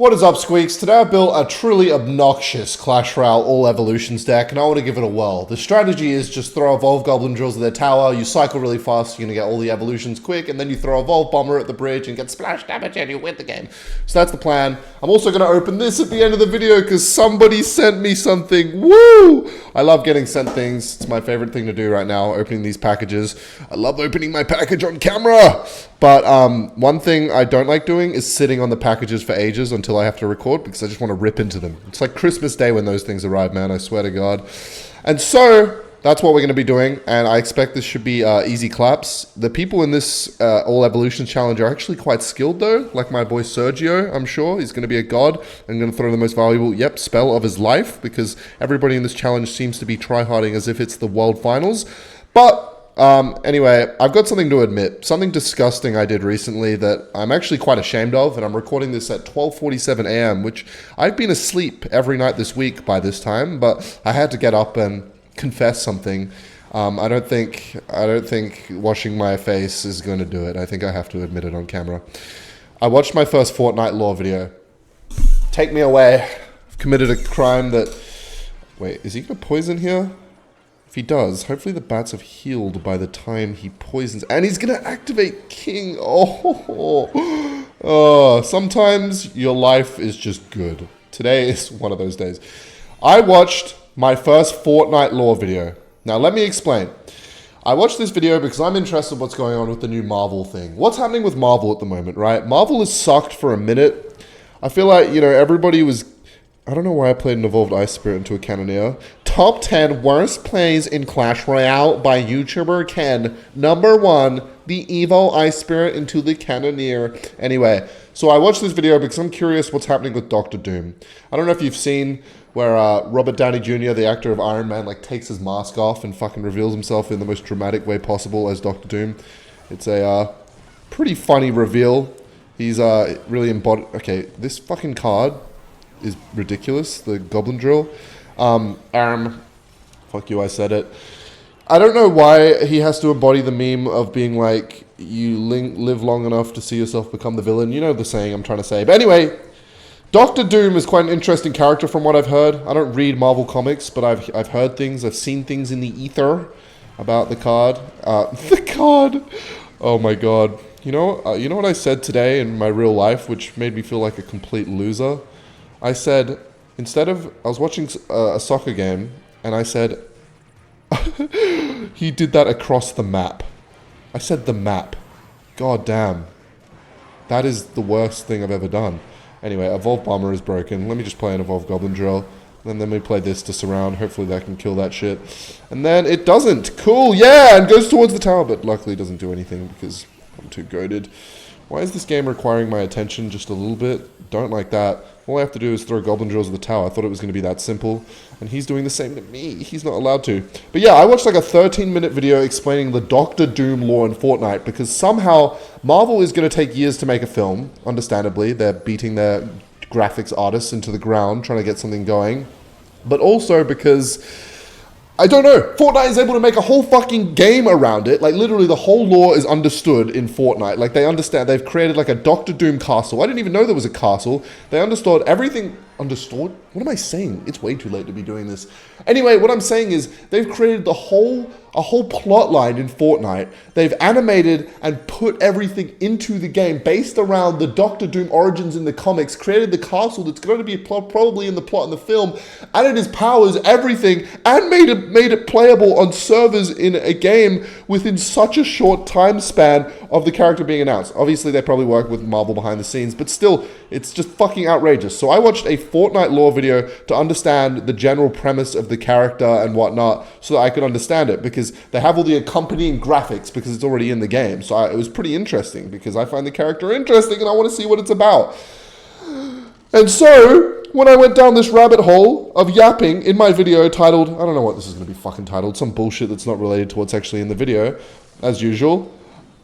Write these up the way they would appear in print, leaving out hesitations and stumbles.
What is up, Squeaks? Today I built a truly obnoxious Clash Royale All Evolutions deck, and I want to give it a whirl. The strategy is just throw Evolve Goblin Drills at their tower, you cycle really fast, you're going to get all the evolutions quick, and then you throw Evolve Bomber at the bridge and get splash damage and you win the game. So that's the plan. I'm also going to open this at the end of the video because somebody sent me something. Woo! I love getting sent things. It's my favorite thing to do right now, opening these packages. I love opening my package on camera! But one thing I don't like doing is sitting on the packages for ages until I have to record because I just want to rip into them. It's like Christmas Day when those things arrive, man. I swear to God. And so that's what we're going to be doing. And I expect this should be easy claps. The people in this All Evolutions challenge are actually quite skilled though. Like my boy Sergio, I'm sure. He's going to be a god. I'm going to throw the most valuable, spell of his life because everybody in this challenge seems to be tryharding as if it's the world finals. But anyway, I've got something to admit. Something disgusting I did recently that I'm actually quite ashamed of, and I'm recording this at 12:47 a.m., which I've been asleep every night this week by this time, but I had to get up and confess something. I don't think washing my face is going to do it. I think I have to admit it on camera. I watched my first Fortnite lore video. Take me away. I've committed a crime that... Wait, is he going to poison here? If he does, hopefully the bats have healed by the time he poisons. And he's going to activate King. Oh, sometimes your life is just good. Today is one of those days. I watched my first Fortnite lore video. Now, let me explain. I watched this video because I'm interested in what's going on with the new Marvel thing. What's happening with Marvel at the moment, right? Marvel has sucked for a minute. I feel like, everybody was... I don't know why I played an Evolved Ice Spirit into a Cannoneer. Top 10 worst plays in Clash Royale by YouTuber Ken. Number 1, the Evo Ice Spirit into the Cannoneer. Anyway, so I watched this video because I'm curious what's happening with Doctor Doom. I don't know if you've seen where Robert Downey Jr., the actor of Iron Man, takes his mask off and fucking reveals himself in the most dramatic way possible as Doctor Doom. It's a pretty funny reveal. He's really embodied... Okay, this fucking card is ridiculous, the Goblin Drill. Fuck you, I said it. I don't know why he has to embody the meme of being like, you live long enough to see yourself become the villain. You know the saying I'm trying to say. But anyway, Doctor Doom is quite an interesting character from what I've heard. I don't read Marvel comics, but I've heard things, I've seen things in the ether about the card. The card! Oh my God. You know what I said today in my real life, which made me feel like a complete loser? I said, I was watching a soccer game, and I said, he did that across the map. I said the map. God damn. That is the worst thing I've ever done. Anyway, Evolve Bomber is broken. Let me just play an Evolve Goblin Drill. And then we play this to surround. Hopefully that can kill that shit. And then it doesn't. Cool, yeah, and goes towards the tower, but luckily it doesn't do anything because I'm too goated. Why is this game requiring my attention just a little bit? Don't like that. All I have to do is throw Goblin Drills at the tower. I thought it was going to be that simple. And he's doing the same to me. He's not allowed to. But yeah, I watched like a 13-minute video explaining the Doctor Doom lore in Fortnite because somehow Marvel is going to take years to make a film. Understandably, they're beating their graphics artists into the ground, trying to get something going. But also because... I don't know. Fortnite is able to make a whole fucking game around it. Like, literally, the whole lore is understood in Fortnite. Like, they understand. They've created, like, a Doctor Doom castle. I didn't even know there was a castle. They understood everything. Understood? What am I saying? It's way too late to be doing this. Anyway, what I'm saying is they've created a whole plot line in Fortnite. They've animated and put everything into the game based around the Doctor Doom origins in the comics, created the castle that's going to be probably in the plot in the film, added his powers, everything, and made it playable on servers in a game within such a short time span of the character being announced. Obviously, they probably work with Marvel behind the scenes, but still, it's just fucking outrageous. So I watched a Fortnite lore video to understand the general premise of the character and whatnot so that I could understand it because they have all the accompanying graphics because it's already in the game. So it was pretty interesting because I find the character interesting and I want to see what it's about. And so when I went down this rabbit hole of yapping in my video titled, I don't know what this is going to be fucking titled, some bullshit that's not related to what's actually in the video, as usual.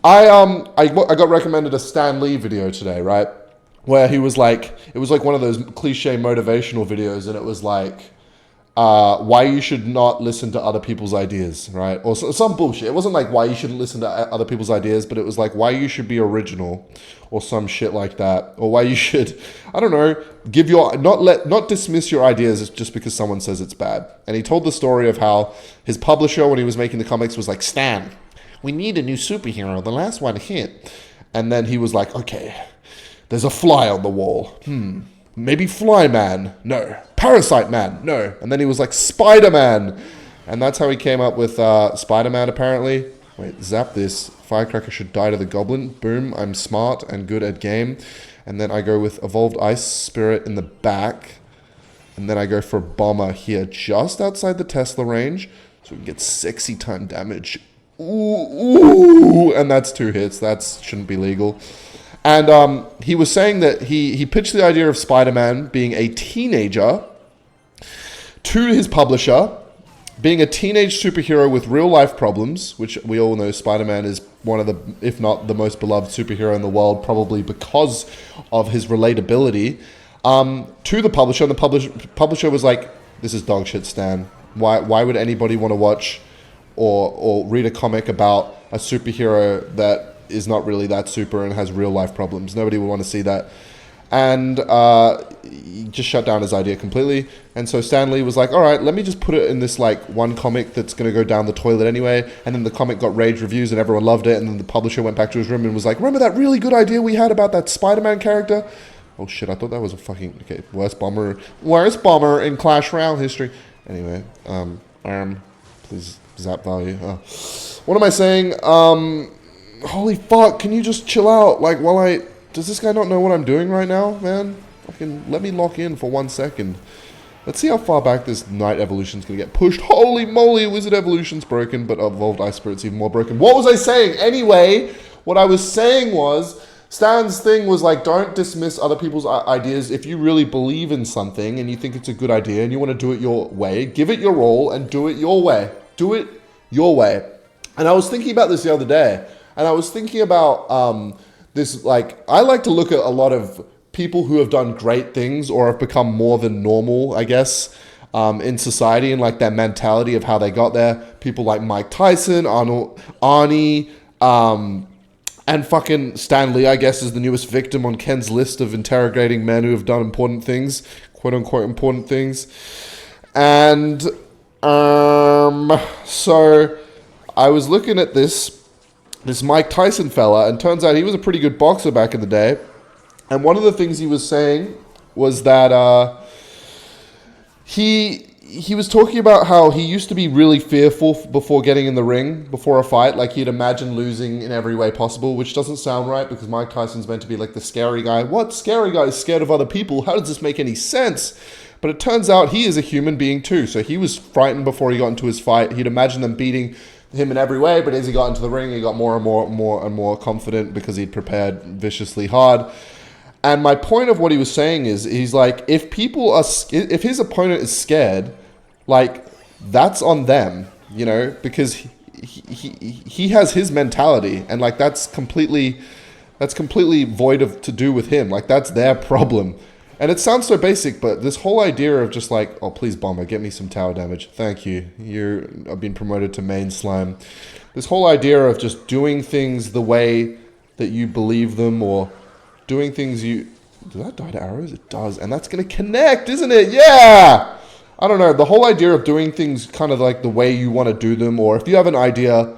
I got recommended a Stan Lee video today, right? Where he was like, it was like one of those cliche motivational videos and it was like, why you should not listen to other people's ideas, right? Or some bullshit. It wasn't like why you shouldn't listen to other people's ideas, but it was like why you should be original or some shit like that. Or why you should, I don't know, give your, not dismiss your ideas just because someone says it's bad. And he told the story of how his publisher, when he was making the comics, was like, Stan, we need a new superhero. The last one hit. And then he was like, okay, there's a fly on the wall. Maybe Fly Man. No. Parasite Man. No. And then he was like, Spider-Man. And that's how he came up with Spider-Man, apparently. Wait, zap this. Firecracker should die to the goblin. Boom. I'm smart and good at game. And then I go with Evolved Ice Spirit in the back. And then I go for Bomber here, just outside the Tesla range. So we can get sexy time damage. Ooh. And that's 2 hits. That shouldn't be legal. And he was saying that he pitched the idea of Spider-Man being a teenager to his publisher, being a teenage superhero with real-life problems, which we all know Spider-Man is one of the, if not the most beloved superhero in the world, probably because of his relatability, to the publisher. And the publisher was like, this is dog shit, Stan. Why would anybody want to watch or read a comic about a superhero that is not really that super and has real life problems? Nobody would want to see that. And he just shut down his idea completely. And so Stan Lee was like, all right, let me just put it in this like one comic that's going to go down the toilet anyway. And then the comic got rave reviews and everyone loved it. And then the publisher went back to his room and was like, remember that really good idea we had about that Spider-Man character? Oh shit, I thought that was a fucking, okay, worst bomber in Clash Royale history. Anyway, please zap value. What am I saying? Holy fuck, can you just chill out? Like, does this guy not know what I'm doing right now, man? Fucking let me lock in for 1 second. Let's see how far back this Night Evolution's gonna get pushed. Holy moly, Wizard Evolution's broken, but Evolved Ice Spirit's even more broken. What was I saying? Anyway, what I was saying was, Stan's thing was like, don't dismiss other people's ideas. If you really believe in something and you think it's a good idea and you want to do it your way, give it your all and do it your way. Do it your way. And I was thinking about this the other day. And I was thinking about this, like, I like to look at a lot of people who have done great things or have become more than normal, I guess, in society and like their mentality of how they got there. People like Mike Tyson, Arnie, and fucking Stan Lee, I guess, is the newest victim on Ken's list of interrogating men who have done important things, quote unquote important things. And so I was looking at this Mike Tyson fella, and turns out he was a pretty good boxer back in the day. And one of the things he was saying was that he was talking about how he used to be really fearful before getting in the ring, before a fight. Like, he'd imagine losing in every way possible, which doesn't sound right because Mike Tyson's meant to be like the scary guy. What? Scary guy is scared of other people? How does this make any sense? But it turns out he is a human being too. So he was frightened before he got into his fight. He'd imagine them beating him in every way, but as he got into the ring, he got more and more confident because he'd prepared viciously hard. And my point of what he was saying is, he's like, if his opponent is scared, like, that's on them, you know, because he has his mentality, and like that's completely void of to do with him. Like, that's their problem. And it sounds so basic, but this whole idea of just like, oh, please, Bomber, get me some tower damage. Thank you. I've been promoted to main slime. This whole idea of just doing things the way that you believe them, or doing things you... Does that die to arrows? It does. And that's going to connect, isn't it? Yeah! I don't know. The whole idea of doing things kind of like the way you want to do them, or if you have an idea...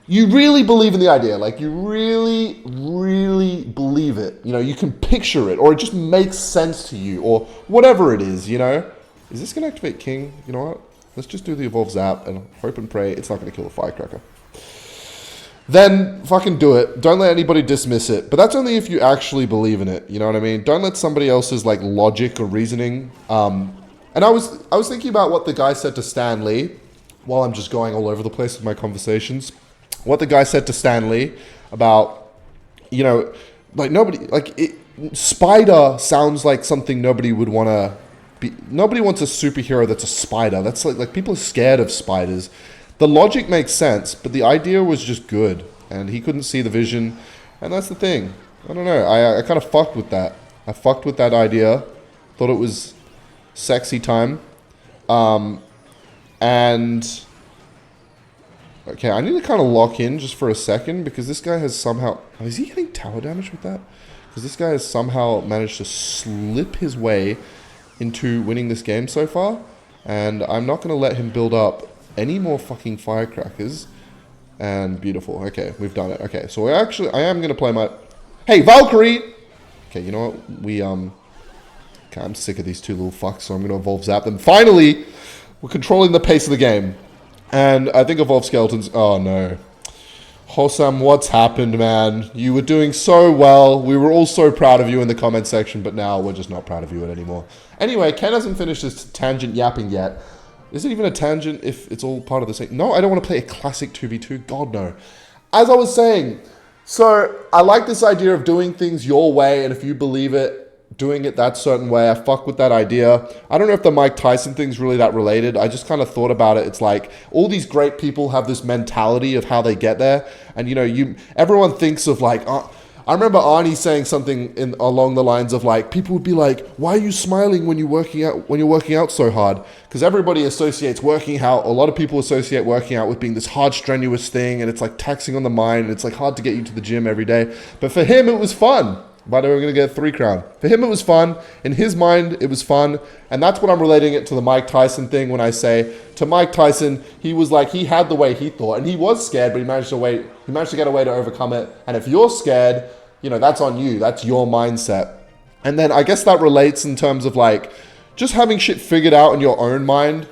You really believe in the idea, like you really, really believe it. You know, you can picture it, or it just makes sense to you, or whatever it is, you know? Is this going to activate King? You know what? Let's just do the Evolve Zap and hope and pray it's not going to kill the Firecracker. Then fucking do it. Don't let anybody dismiss it. But that's only if you actually believe in it, you know what I mean? Don't let somebody else's like logic or reasoning. And I was thinking about what the guy said to Stan Lee, while I'm just going all over the place with my conversations. What the guy said to Stan Lee about, you know, like nobody, like spider sounds like something nobody would want to be. Nobody wants a superhero that's a spider. That's like people are scared of spiders. The logic makes sense, but the idea was just good, and he couldn't see the vision, and that's the thing. I don't know. I kind of fucked with that. I fucked with that idea. Thought it was sexy time. And okay, I need to kind of lock in just for a second because this guy has somehow... Oh, is he getting tower damage with that? Because this guy has somehow managed to slip his way into winning this game so far. And I'm not going to let him build up any more fucking firecrackers. And beautiful. Okay, we've done it. Okay, so I am going to play my... Hey, Valkyrie! Okay, you know what? Okay, I'm sick of these two little fucks, so I'm going to evolve Zap them. Finally, we're controlling the pace of the game. And I think evolve Skeletons... Oh, no. Hossam, what's happened, man? You were doing so well. We were all so proud of you in the comment section, but now we're just not proud of you anymore. Anyway, Ken hasn't finished his tangent yapping yet. Is it even a tangent if it's all part of the same? No, I don't want to play a classic 2v2. God, no. As I was saying, so I like this idea of doing things your way, and if you believe it, doing it that certain way. I fuck with that idea. I don't know if the Mike Tyson thing's really that related. I just kind of thought about it. It's like all these great people have this mentality of how they get there. And, you know, everyone thinks of like... I remember Arnie saying something along the lines of like, people would be like, why are you smiling when you're working out so hard? Because everybody associates working out, a lot of people associate working out with being this hard, strenuous thing, and it's like taxing on the mind, and it's like hard to get you to the gym every day. But for him, it was fun. By the way, we're going to get a 3 crown. For him, it was fun. In his mind, it was fun. And that's what I'm relating it to the Mike Tyson thing when I say, to Mike Tyson, he was like, he had the way he thought. And he was scared, but he managed to get a way to overcome it. And if you're scared, you know, that's on you. That's your mindset. And then I guess that relates in terms of like, just having shit figured out in your own mind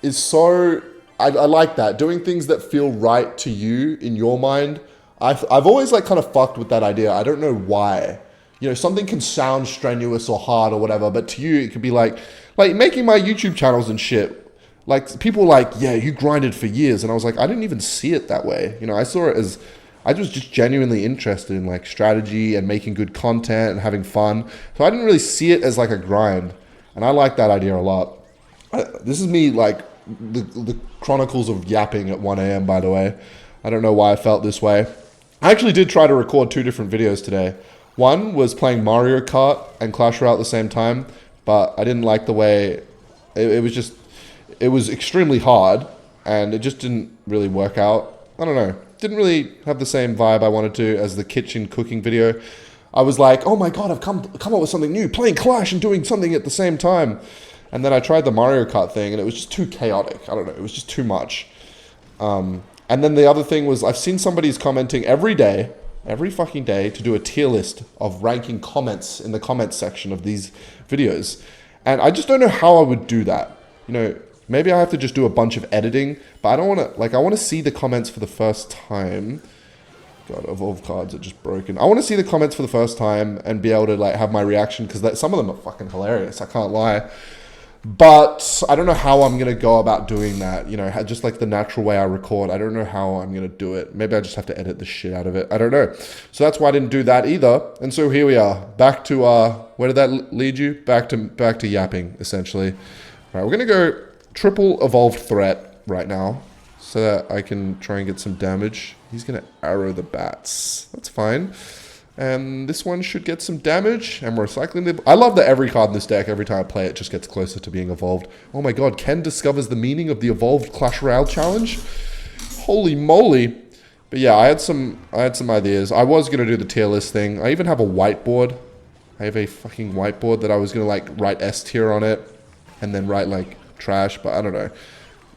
is so... I like that. Doing things that feel right to you in your mind. I've always like kind of fucked with that idea. I don't know why. You know, something can sound strenuous or hard or whatever, but to you, it could be like making my YouTube channels and shit. Like, people were like, yeah, you grinded for years. And I was like, I didn't even see it that way. You know, I saw it as, I was just genuinely interested in like strategy and making good content and having fun. So I didn't really see it as like a grind. And I like that idea a lot. This is me like the chronicles of yapping at 1 a.m., by the way. I don't know why I felt this way. I actually did try to record 2 different videos today. One was playing Mario Kart and Clash Royale at the same time, but I didn't like the way, it was extremely hard, and it just didn't really work out. I don't know. Didn't really have the same vibe I wanted to as the kitchen cooking video. I was like, oh my god, I've come up with something new, playing Clash and doing something at the same time. And then I tried the Mario Kart thing, and it was just too chaotic. I don't know, it was just too much. And then the other thing was, I've seen somebody's commenting every fucking day to do a tier list of ranking comments in the comments section of these videos. And I just don't know how I would do that. You know, maybe I have to just do a bunch of editing, but I don't want to, like, I want to see the comments for the first time. God, evolve cards are just broken. I want to see the comments for the first time and be able to, like, have my reaction, because some of them are fucking hilarious, I can't lie. But I don't know how I'm going to go about doing that. You know, just like the natural way I record. I don't know how I'm going to do it. Maybe I just have to edit the shit out of it. I don't know. So that's why I didn't do that either. And so here we are. Back to, where did that lead you? Back to yapping, essentially. All right, we're going to go triple evolved threat right now so that I can try and get some damage. He's going to arrow the bats. That's fine. And this one should get some damage. And we're recycling the... I love that every card in this deck, every time I play it, just gets closer to being evolved. Oh my god, Ken discovers the meaning of the evolved Clash Royale challenge. Holy moly. But yeah, I had some ideas. I was going to do the tier list thing. I even have a whiteboard. I have a fucking whiteboard that I was going to like write S tier on it. And then write like trash, but I don't know.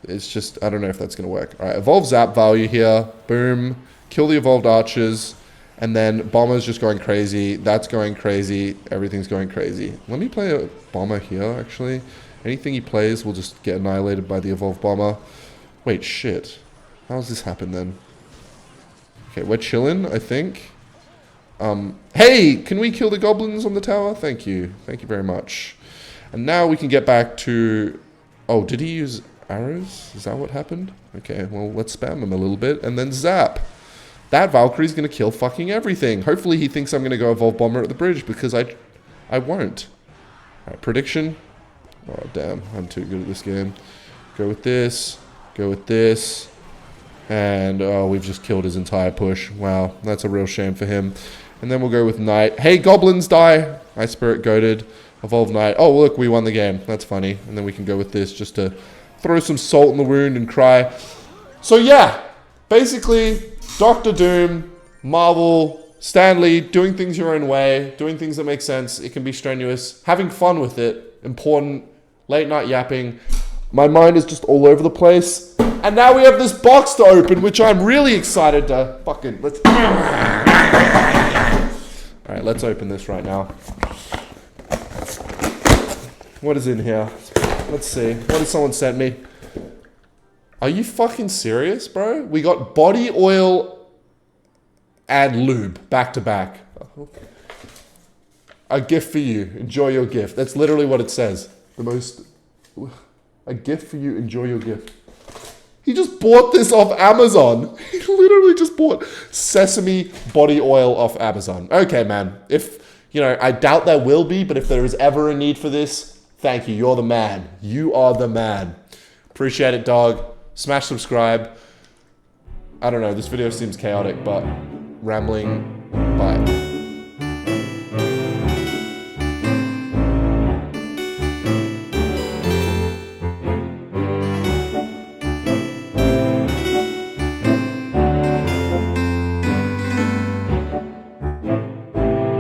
It's just, I don't know if that's going to work. All right, evolve zap value here. Boom. Kill the evolved archers. And then Bomber's just going crazy. That's going crazy. Everything's going crazy. Let me play a Bomber here, actually. Anything he plays will just get annihilated by the Evolved Bomber. Wait, shit. How does this happen then? Okay, we're chilling, I think. Hey! Can we kill the goblins on the tower? Thank you. Thank you very much. And now we can get back to... Oh, did he use arrows? Is that what happened? Okay, well, let's spam him a little bit. And then zap. That Valkyrie's going to kill fucking everything. Hopefully he thinks I'm going to go Evolve Bomber at the bridge, because I won't. Alright, prediction. Oh, damn. I'm too good at this game. Go with this. Go with this. And, oh, we've just killed his entire push. Wow, that's a real shame for him. And then we'll go with Knight. Hey, goblins die! Ice Spirit goaded. Evolve Night. Oh, look, we won the game. That's funny. And then we can go with this just to throw some salt in the wound and cry. So yeah, basically, Doctor Doom, Marvel, Stan Lee, doing things your own way, doing things that make sense. It can be strenuous. Having fun with it, important. Late night yapping. My mind is just all over the place. And now we have this box to open, which I'm really excited to fucking... Alright, let's open this right now. What is in here? Let's see. What has someone sent me? Are you fucking serious, bro? We got body oil and lube back to back. A gift for you. Enjoy your gift. That's literally what it says. A gift for you. Enjoy your gift. He just bought this off Amazon. He literally just bought sesame body oil off Amazon. Okay, man. I doubt there will be, but if there is ever a need for this, thank you. You're the man. You are the man. Appreciate it, dog. Smash subscribe. I don't know. This video seems chaotic, but rambling. Bye.